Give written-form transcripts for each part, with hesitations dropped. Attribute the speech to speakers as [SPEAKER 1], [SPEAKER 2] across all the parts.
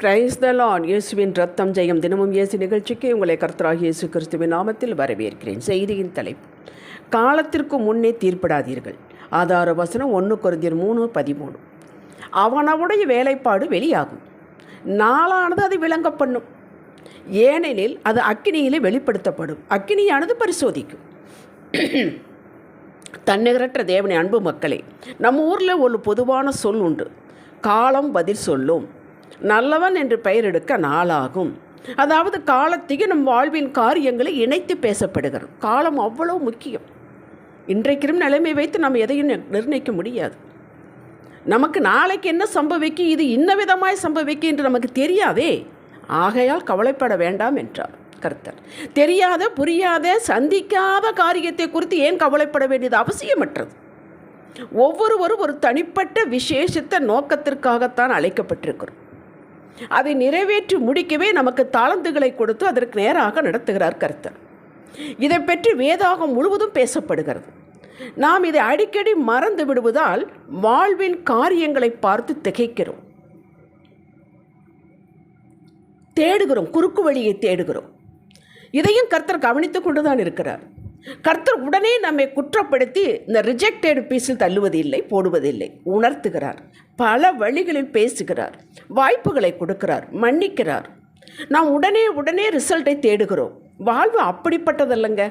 [SPEAKER 1] Praise the Lord. இயேசுவின் ரத்தம் ஜெயம். தினமும் இயேசு நிகழ்ச்சிக்கு உங்களை கர்த்தராகிய இயேசு கிறிஸ்துவின் நாமத்தில் வரவேற்கிறேன். செய்தியின் தலைப்பு, காலத்திற்கு முன்னே தீர்ப்பிடாதீர்கள். ஆதார வசனம் 1 கொரிந்தியர் 3:13. அவனவுடைய வேலைப்பாடு வெளியாகும், நாளானது அதை விளங்க பண்ணும். ஏனெனில் அது அக்கினியிலே வெளிப்படுத்தப்படும். அக்கினியானது பரிசோதிக்கும். தன்னிகரற்ற தேவனை அன்பு மக்களே, நம்ம ஊரில் ஒரு பொதுவான சொல் உண்டு, காலம் பதில் சொல்லும், நல்லவன் என்று பெயர் எடுக்க நாளாகும். அதாவது காலத்துக்கு நம் வாழ்வின் காரியங்களை இணைத்து பேசப்படுகிறது. காலம் அவ்வளவு முக்கியம். இன்றைக்கும் நிலைமை வைத்து நம்ம எதையும் நிர்ணயிக்க முடியாது. நமக்கு நாளைக்கு என்ன சம்பவிக்கும், இது இன்ன விதமாய் சம்பவிக்கும் என்று நமக்கு தெரியாதே. ஆகையால் கவலைப்பட வேண்டாம் என்றார் கர்த்தர். தெரியாத, புரியாத, சந்திக்காத காரியத்தை குறித்து ஏன் கவலைப்பட வேண்டியது அவசியமற்றது. ஒவ்வொருவரும் ஒரு தனிப்பட்ட விசேஷத்த நோக்கத்திற்காகத்தான் அழைக்கப்பட்டிருக்கிறோம். அதை நிறைவேற்றி முடிக்கவே நமக்கு தாளந்துகளை கொடுத்து அதற்கு நேராக நடத்துகிறார் கர்த்தர். இதை பற்றி வேதாகம் முழுவதும் பேசப்படுகிறது. நாம் இதை அடிக்கடி மறந்து விடுவதால் வாழ்வின் காரியங்களை பார்த்து திகைக்கிறோம், தேடுகிறோம், குறுக்கு வழியை தேடுகிறோம். இதையும் கர்த்தர் கவனித்து கொண்டுதான் இருக்கிறார். கர்த்தர் உடனே நம்மை குற்றப்படுத்தி இந்த ரிஜெக்டட் பீஸில் தள்ளுவதில்லை, போடுவதில்லை. உணர்த்துகிறார், பல வழிகளில் பேசுகிறார், வாய்ப்புகளை கொடுக்கிறார், மன்னிக்கிறார். நாம் உடனே ரிசல்ட்டை தேடுகிறோம். வாழ்வு அப்படிப்பட்டதல்லங்க.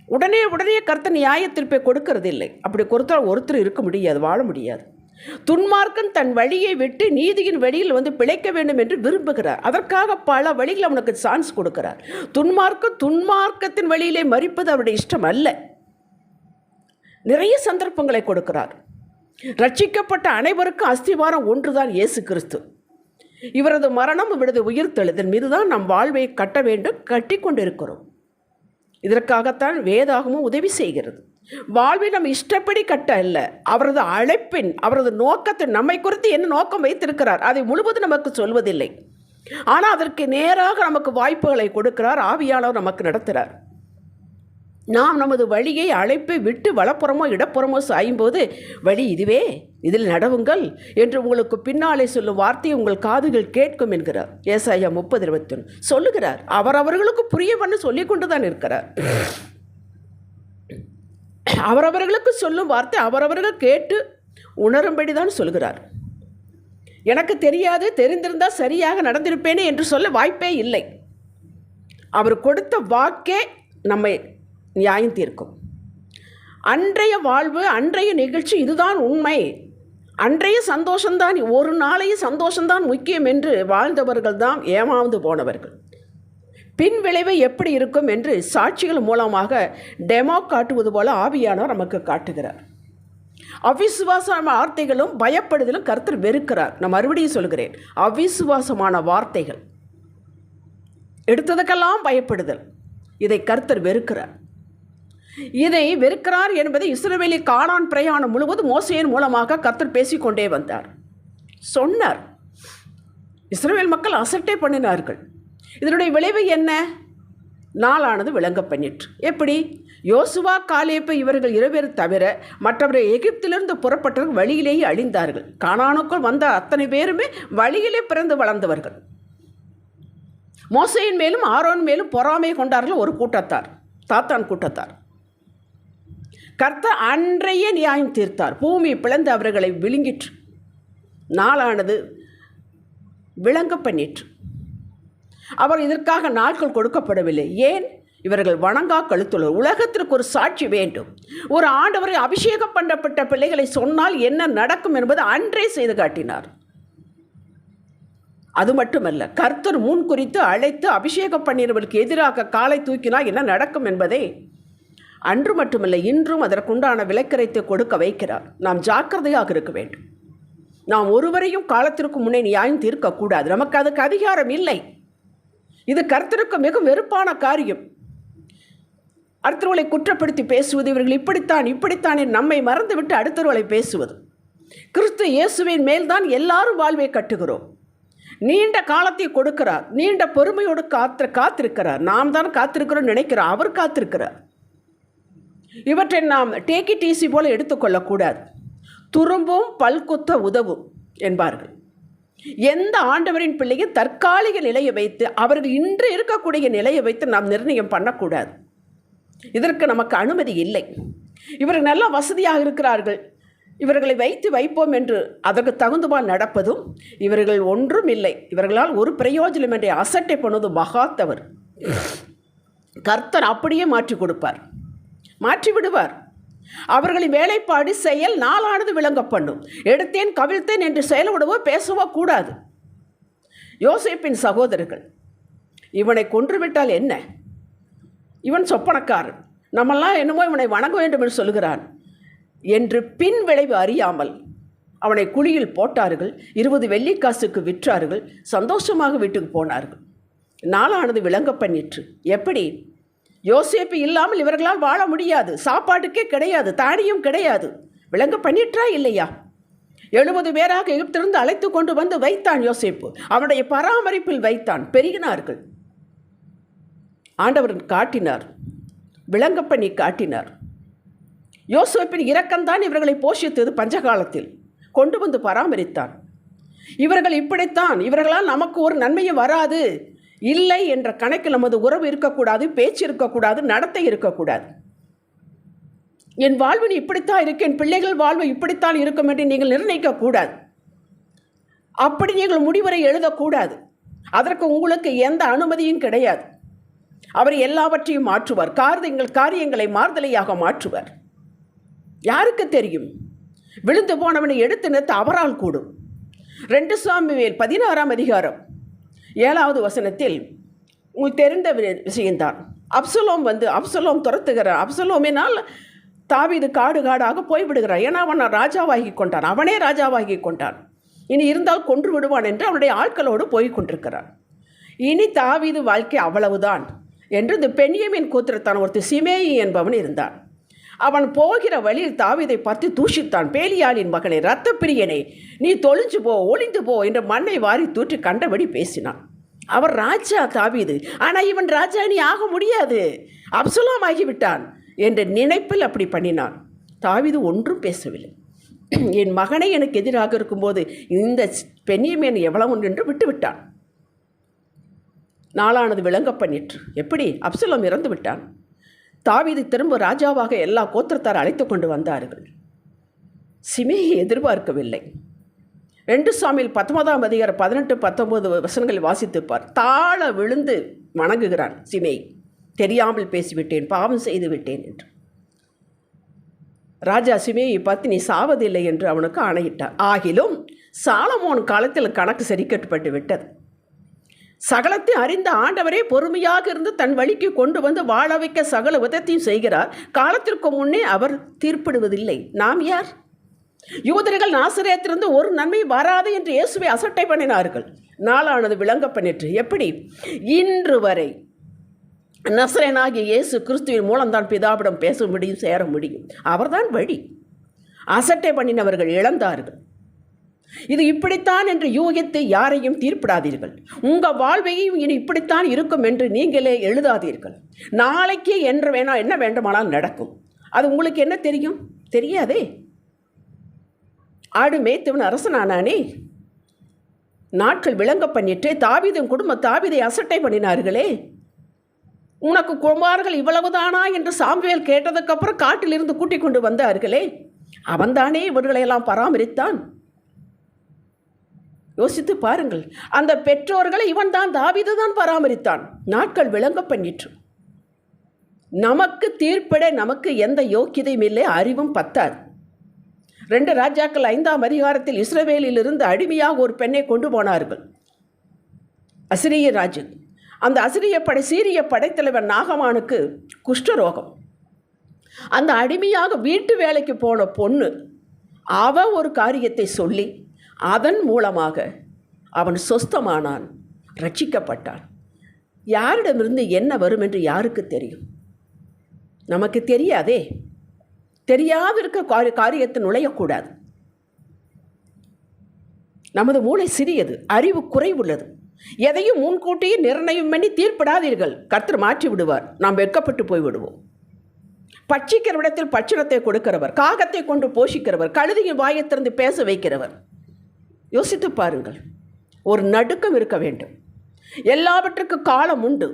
[SPEAKER 1] உடனே கர்த்தர் நியாயத்தீர்ப்பை கொடுக்கறதில்லை. அப்படி கொடுத்தால் ஒருத்தர் இருக்க முடியாது, வாழ முடியாது. துன்மார்க்கன் தன் வழியை விட்டு நீதியின் வழியில் பிழைக்க வேண்டும் என்று விரும்புகிறார். அதற்காக பல வழிகள் அவனுக்கு சான்ஸ் கொடுக்கிறார். துன்மார்க்கத்தின் வழியிலே மறிப்பது அவருடைய இஷ்டம் அல்ல. நிறைய சந்தர்ப்பங்களை கொடுக்கிறார். ரட்சிக்கப்பட்ட அனைவருக்கும் அஸ்திவாரம் ஒன்றுதான், இயேசு கிறிஸ்து. இவரது மரணம், இவரது உயிர்த்தெழுதல் மீதுதான் நம் வாழ்வை கட்ட வேண்டும், கட்டி கொண்டிருக்கிறோம். இதற்காகத்தான் வேதாகமும் உதவி செய்கிறது. வாழ்வை நம்ம இஷ்டப்படி கட்ட அல்ல, அவரது அழைப்பின், அவரது நோக்கத்தின், நம்மை குறித்து என்ன நோக்கம் வைத்திருக்கிறார் அதை முழுவதும் நமக்கு சொல்வதில்லை. ஆனால் அதற்கு நேராக நமக்கு வாய்ப்புகளை கொடுக்கிறார். ஆவியானவர் நமக்கு நடத்துகிறார். நாம் நமது வழியை, அழைப்பை விட்டு வலப்புறமோ இடப்புறமோ சாயும்போது, வழி இதுவே, இதில் நடவுங்கள் என்று உங்களுக்கு பின்னாலே சொல்லும் வார்த்தையை உங்கள் காதுகள் கேட்கும் என்கிறார். ஏசாயா 30:21 சொல்லுகிறார். அவரவர்களுக்கு புரியவன்னு சொல்லி கொண்டு தான் இருக்கிறார். அவரவர்களுக்கு சொல்லும் வார்த்தை அவரவர்கள் கேட்டு உணரும்படி தான் சொல்கிறார். எனக்கு தெரியாது, தெரிந்திருந்தால் சரியாக நடந்திருப்பேனே என்று சொல்ல வாய்ப்பே இல்லை. அவர் கொடுத்த வாக்கே நம்மை நியாயம் தீர்க்கும். அன்றைய வாழ்வு, அன்றைய நிகழ்ச்சி, இதுதான் உண்மை. அன்றைய சந்தோஷம்தான், ஒரு நாளைய சந்தோஷம்தான் முக்கியம் என்று வாழ்ந்தவர்கள் தான் ஏமாந்து போனவர்கள். பின் விளைவு எப்படி இருக்கும் என்று சாட்சிகள் மூலமாக டெமோ காட்டுவது போல ஆவியானவர் நமக்கு காட்டுகிறார். அவிசுவாசமான வார்த்தைகளும் பயப்படுதலும் கர்த்தர் வெறுக்கிறார். நான் மறுபடியும் சொல்கிறேன், அவிசுவாசமான வார்த்தைகள், எடுத்ததுக்கெல்லாம் பயப்படுதல், இதை கர்த்தர் வெறுக்கிறார். இதை வெறுக்கிறார் என்பதை இஸ்ரவேலில் கானான் பிரயாணம் முழுவதும் மோசேயின் மூலமாக கர்த்தர் பேசிக்கொண்டே வந்தார், சொன்னார். இஸ்ரவேல் மக்கள் அசட்டை பண்ணினார்கள். இதனுடைய விளைவு என்ன? நாளானது விளங்க பண்ணிற்று. எப்படி? யோசுவா, காலேப்பு இவர்கள் 2 பேர் தவிர மற்றவர்கள் எகிப்திலிருந்து புறப்பட்டவர்கள் வழியிலேயே அழிந்தார்கள். கானானுக்குள் வந்த அத்தனை பேருமே வழியிலே பிறந்து வளர்ந்தவர்கள். மோசேயின் மேலும் ஆரோன் மேலும் பொறாமை கொண்டார்கள் ஒரு கூட்டத்தார், தாத்தான் கூட்டத்தார். கர்த்தர் அன்றைய நியாயம் தீர்த்தார். பூமி பிளந்து அவர்களை விழுங்கிற்று. நாளானது விளங்க பண்ணிற்று. அவர் இதற்காக நாட்கள் கொடுக்கப்படவில்லை. ஏன்? இவர்கள் வணங்கா கழுத்துள்ளவர். உலகத்திற்கு ஒரு சாட்சி வேண்டும். ஒரு ஆண்டவரை அபிஷேகம் பண்ணப்பட்ட பிள்ளைகளை சொன்னால் என்ன நடக்கும் என்பது அன்றே செய்து காட்டினார். அது மட்டுமல்ல, கர்த்தர் முன் குறித்து அழைத்து அபிஷேகம் பண்ணினவர்களுக்கு எதிராக காலை தூக்கினால் என்ன நடக்கும் என்பதை அன்று மட்டுமல்ல, இன்றும் அதற்குண்டான விளக்கரைத்தை கொடுக்க வைக்கிறார். நாம் ஜாக்கிரதையாக இருக்க வேண்டும். நாம் ஒருவரையும் காலத்திற்கு முன்னே நியாயம் தீர்க்கக்கூடாது. நமக்கு அதுக்கு அதிகாரம் இல்லை. இது கர்த்தருக்கு மிக வெறுப்பான காரியம். அடுத்தவர்களை குற்றப்படுத்தி பேசுவது, இவர்கள் இப்படித்தான் நம்மை மறந்துவிட்டு அடுத்தவர்களை பேசுவது. கிறிஸ்து இயேசுவின் மேல்தான் எல்லாரும் வாழ்வை கட்டுகிறோம். நீண்ட காலத்தை கொடுக்கிறார், நீண்ட பொறுமையோடு காத்திருக்கிறார். நாம் தான் காத்திருக்கிறோம் நினைக்கிறோம், அவர் காத்திருக்கிறார். இவற்றை நாம் டேக் இட் ஈஸி போல எடுத்துக்கொள்ளக்கூடாது. துரும்பும் பல்குத்த உதவும் என்பார்கள். எந்த ஆண்டவரின் பிள்ளையும் தற்காலிக நிலையை வைத்து அவர்கள் இன்று இருக்கக்கூடிய நிலையை வைத்து நாம் நிர்ணயம் பண்ணக்கூடாது. இதற்கு நமக்கு அனுமதி இல்லை. இவர்கள் நல்லா வசதியாக இருக்கிறார்கள், இவர்களை வைப்போம் என்று அதற்கு தகுந்தபால் நடப்பதும் இவர்கள் ஒன்றும் இல்லை, இவர்களால் ஒரு பிரயோஜனம் என்று அசட்டை பண்ணுவதும் மகாத்தவர். கர்த்தர் அப்படியே மாற்றி கொடுப்பார், மாற்றி விடுவார். அவர்களின் வேலைப்பாடு செயல் நாளானது விளங்க பண்ணும். எடுத்தேன் கவிழ்த்தேன் என்று செயல்படவோ பேசவோ கூடாது. யோசேப்பின் சகோதரர்கள் இவனை கொன்றுவிட்டால் என்ன, இவன் சொப்பனக்காரன், நம்மெல்லாம் என்னமோ இவனை வணங்க வேண்டும் என்று சொல்கிறான் என்று பின் விளைவு அறியாமல் அவனை குழியில் போட்டார்கள். 20 வெள்ளிக்காசுக்கு விற்றார்கள். சந்தோஷமாக வீட்டுக்கு போனார்கள். நாளானது விளங்க பண்ணிற்று. எப்படி? யோசேப்பு இல்லாமல் இவர்களால் வாழ முடியாது. சாப்பாட்டுக்கே கிடையாது, தானியம் கிடையாது. விளங்க பண்ணிற்றா இல்லையா? 70 பேராக எகிப்திலிருந்து அழைத்து கொண்டு வந்து வைத்தான் யோசேப்பு. அவனுடைய பராமரிப்பில் வைத்தான். பெருகினார்கள். ஆண்டவர் காட்டினார், விளங்க பண்ணி காட்டினார். யோசேப்பின் இரக்கம்தான் இவர்களை போஷித்தது. பஞ்சகாலத்தில் கொண்டு வந்து பராமரித்தான். இவர்கள் இப்படித்தான், இவர்களால் நமக்கு ஒரு நன்மையும் வராது இல்லை என்ற கணக்கில் நமது உறவு இருக்கக்கூடாது, பேச்சு இருக்கக்கூடாது, நடத்தை இருக்கக்கூடாது. என் வாழ்வு இப்படித்தான் இருக்கு, என் பிள்ளைகள் வாழ்வு இப்படித்தான் இருக்கும் என்று நீங்கள் நிர்ணயிக்கக்கூடாது. அப்படி நீங்கள் முடிவுரை எழுதக்கூடாது. அதற்கு உங்களுக்கு எந்த அனுமதியும் கிடையாது. அவர் எல்லாவற்றையும் மாற்றுவார். காரியங்களை மாறுதலையாக மாற்றுவார். யாருக்கு தெரியும்? விழுந்து போனவனை எடுத்து நிறுத்த அவரால் கூடும். 2 சாமுவேல் 16ஆம் அதிகாரம் 7வது வசனத்தில் உங்களுக்கு தெரிந்த விஷயம்தான். அப்சலோம் துரத்துகிறார். அப்சலோமினால் தாவீது காடாக போய்விடுகிறார். ஏன்னா அவன் ராஜாவாகி கொண்டான், அவனே ராஜாவாகி கொண்டான். இனி இருந்தால் கொன்று விடுவான் என்று அவனுடைய ஆட்களோடு போய் கொண்டிருக்கிறான். இனி தாவீது வாழ்க்கை அவ்வளவுதான் என்று இந்த பென்யமீன் கோத்திரத்தான் ஒருத்தர் சிமேயி என்பவன் இருந்தான். அவன் போகிற வழியில் தாவீதை பார்த்து தூஷித்தான். பேலியாளின் மகனை, இரத்த பிரியனை, நீ தொழிஞ்சு போ, ஒளிந்து போ என்று மண்ணை வாரி தூற்றி கண்டபடி பேசினான். அவர் ராஜா தாவீது, ஆனால் இவன் ராஜா நீ ஆக முடியாது, அப்சலோம் ஆகிவிட்டான் என்ற நினைப்பில் அப்படி பண்ணினான். தாவீது ஒன்றும் பேசவில்லை. என் மகனை எனக்கு எதிராக இருக்கும்போது இந்த பென்யமீன் எவ்வளவு என்று விட்டுவிட்டான். நாளானது விளங்க பண்ணிற்று. எப்படி? அப்சலோம் இறந்து விட்டான். தாவீது திரும்ப ராஜாவாக எல்லா கோத்திரத்தார் அழைத்து கொண்டு வந்தார்கள். சிமேயை எதிர்பார்க்கவில்லை. 2 சாமுவேல் 19ஆம் அதிகாரம் 18-19 வசனங்களை வாசித்துப்பார். தாழ விழுந்து வணங்குகிறான் சிமேய். தெரியாமல் பேசிவிட்டேன், பாவம் செய்து விட்டேன் என்று. ராஜா சிமேயை பார்த்து நீ சாவதில்லை என்று அவனுக்கு ஆணையிட்டார். ஆகிலும் சாலமோன் காலத்தில் கணக்கு சரிக்கட்டுப்பட்டு விட்டது. சகலத்தை அறிந்த ஆண்டவரே பொறுமையாக இருந்து தன் வழிக்கு கொண்டு வந்து வாழ வைக்க சகல விதத்தையும் செய்கிறார். காலத்திற்கு முன்னே அவர் தீர்ப்பிடுவதில்லை. நாம் யார்? யூதர்கள் நாசரேத்திலிருந்து ஒரு நன்மை வராது என்று இயேசுவை அசட்டை பண்ணினார்கள். நாளானது விளங்க பண்ணிற்று. எப்படி? இன்று வரை நசரேனாகிய இயேசு கிறிஸ்துவின் மூலம்தான் பிதாவிடம் பேச முடியும், சேர முடியும். அவர்தான் வழி. அசட்டை பண்ணினவர்கள் இழந்தார்கள். இது இப்படித்தான் என்று யூகித்து யாரையும் தீர்ப்பிடாதீர்கள். உங்கள் வாழ்வையும் இனி இப்படித்தான் இருக்கும் என்று நீங்களே எழுதாதீர்கள். நாளைக்கு என்ன வேண்டுமானால் நடக்கும். அது உங்களுக்கு என்ன தெரியும்? தெரியாதே. ஆடு மேய்த்தவன் அரசனானானே. நாட்கள் விளங்க பண்ணிட்டு தாவீதின் குடும்பம் தாவீதை அசட்டை பண்ணினார்களே. உனக்கு குமார்கள் இவ்வளவுதானா என்று சாமுவேல் கேட்டதுக்கப்புறம் காட்டிலிருந்து கூட்டிக் கொண்டு வந்தார்களே, அவன்தானே இவர்களையெல்லாம் பராமரித்தான். யோசித்து பாருங்கள். அந்த பெற்றோர்களை இவன் தான், தாவீது தான் பராமரித்தான். நாட்கள் விளங்க பண்ணிற்று. நமக்கு தீர்ப்பிட நமக்கு எந்த யோக்கியதையும் இல்லை, அறிவும் பத்தாது. 2 ராஜாக்கள் 5ஆம் அதிகாரத்தில் இஸ்ரவேலிலிருந்து அடிமையாக ஒரு பெண்ணை கொண்டு போனார்கள். அசிரிய ராஜு. அந்த சீரிய படைத்தலைவன் நாகமானுக்கு குஷ்டரோகம். அந்த அடிமையாக வீட்டு வேலைக்கு போன பொண்ணு ஒரு காரியத்தை சொல்லி அதன் மூலமாக அவன் சொஸ்தமானான், ரட்சிக்கப்பட்டான். யாரிடமிருந்து என்ன வரும் என்று யாருக்கு தெரியும்? நமக்கு தெரியாதே. தெரியாதிருக்க காரியத்தை நுழையக்கூடாது. நமது மூளை சிறியது, அறிவு குறைவுள்ளது. எதையும் முன்கூட்டியே நிர்ணயம் பண்ணி தீர்ப்பிடாதீர்கள். கர்த்தர் மாற்றி விடுவார். நாம் வெட்கப்பட்டு போய்விடுவோம். பட்சிக்கிற இடத்தில் பட்சணத்தை கொடுக்கிறவர், காகத்தை கொண்டு போஷிக்கிறவர், கழுதையின் வாயை திறந்து பேச வைக்கிறவர். யோசித்து பாருங்கள். ஒரு நடுக்கம் இருக்க வேண்டும். எல்லாவற்றுக்கும் காலம் உண்டு.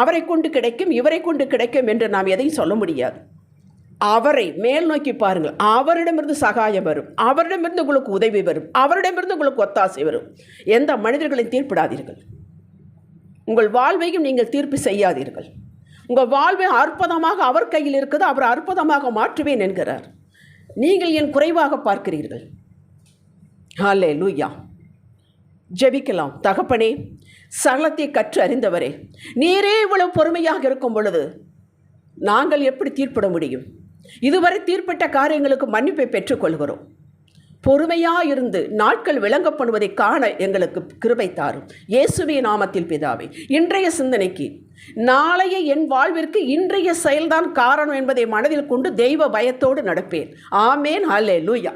[SPEAKER 1] அவரை கொண்டு கிடைக்கும், இவரை கொண்டு கிடைக்கும் என்று நாம் எதையும் சொல்ல முடியாது. அவரை மேல் நோக்கி பாருங்கள். அவரிடமிருந்து சகாயம் வரும், அவரிடமிருந்து உங்களுக்கு உதவி வரும், அவரிடமிருந்து உங்களுக்கு ஒத்தாசை வரும். எந்த மனிதர்களையும் தீர்ப்பிடாதீர்கள். உங்கள் வாழ்வையும் நீங்கள் தீர்ப்பு செய்யாதீர்கள். உங்கள் வாழ்வை அற்புதமாக அவர் கையில் இருக்குது, அவர் அற்புதமாக மாற்றுவேன் என்கிறார். நீங்கள் என் குறைவாக பார்க்கிறீர்கள். ஹல்லேலூயா. ஜெபிக்கலாம். தகப்பனே, சகலத்தை கற்று அறிந்தவரே, நீரே இவ்வளவு பொறுமையாக இருக்கும் பொழுது நாங்கள் எப்படி தீர்ப்பிட முடியும்? இதுவரை தீர்ப்பிட்ட காரியங்களுக்கு மன்னிப்பை பெற்றுக்கொள்கிறோம். பொறுமையாயிருந்து நாட்கள் விளங்கப்படுவதை காண எங்களுக்கு கிருபை தாரும். இயேசுவே நாமத்தில் பிதாவே. இன்றைய சிந்தனைக்கு, நாளைய என் வாழ்விற்கு இன்றைய செயல்தான் காரணம் என்பதை மனதில் கொண்டு தெய்வ பயத்தோடு நடப்பேன். ஆமேன். ஹல்லேலூயா.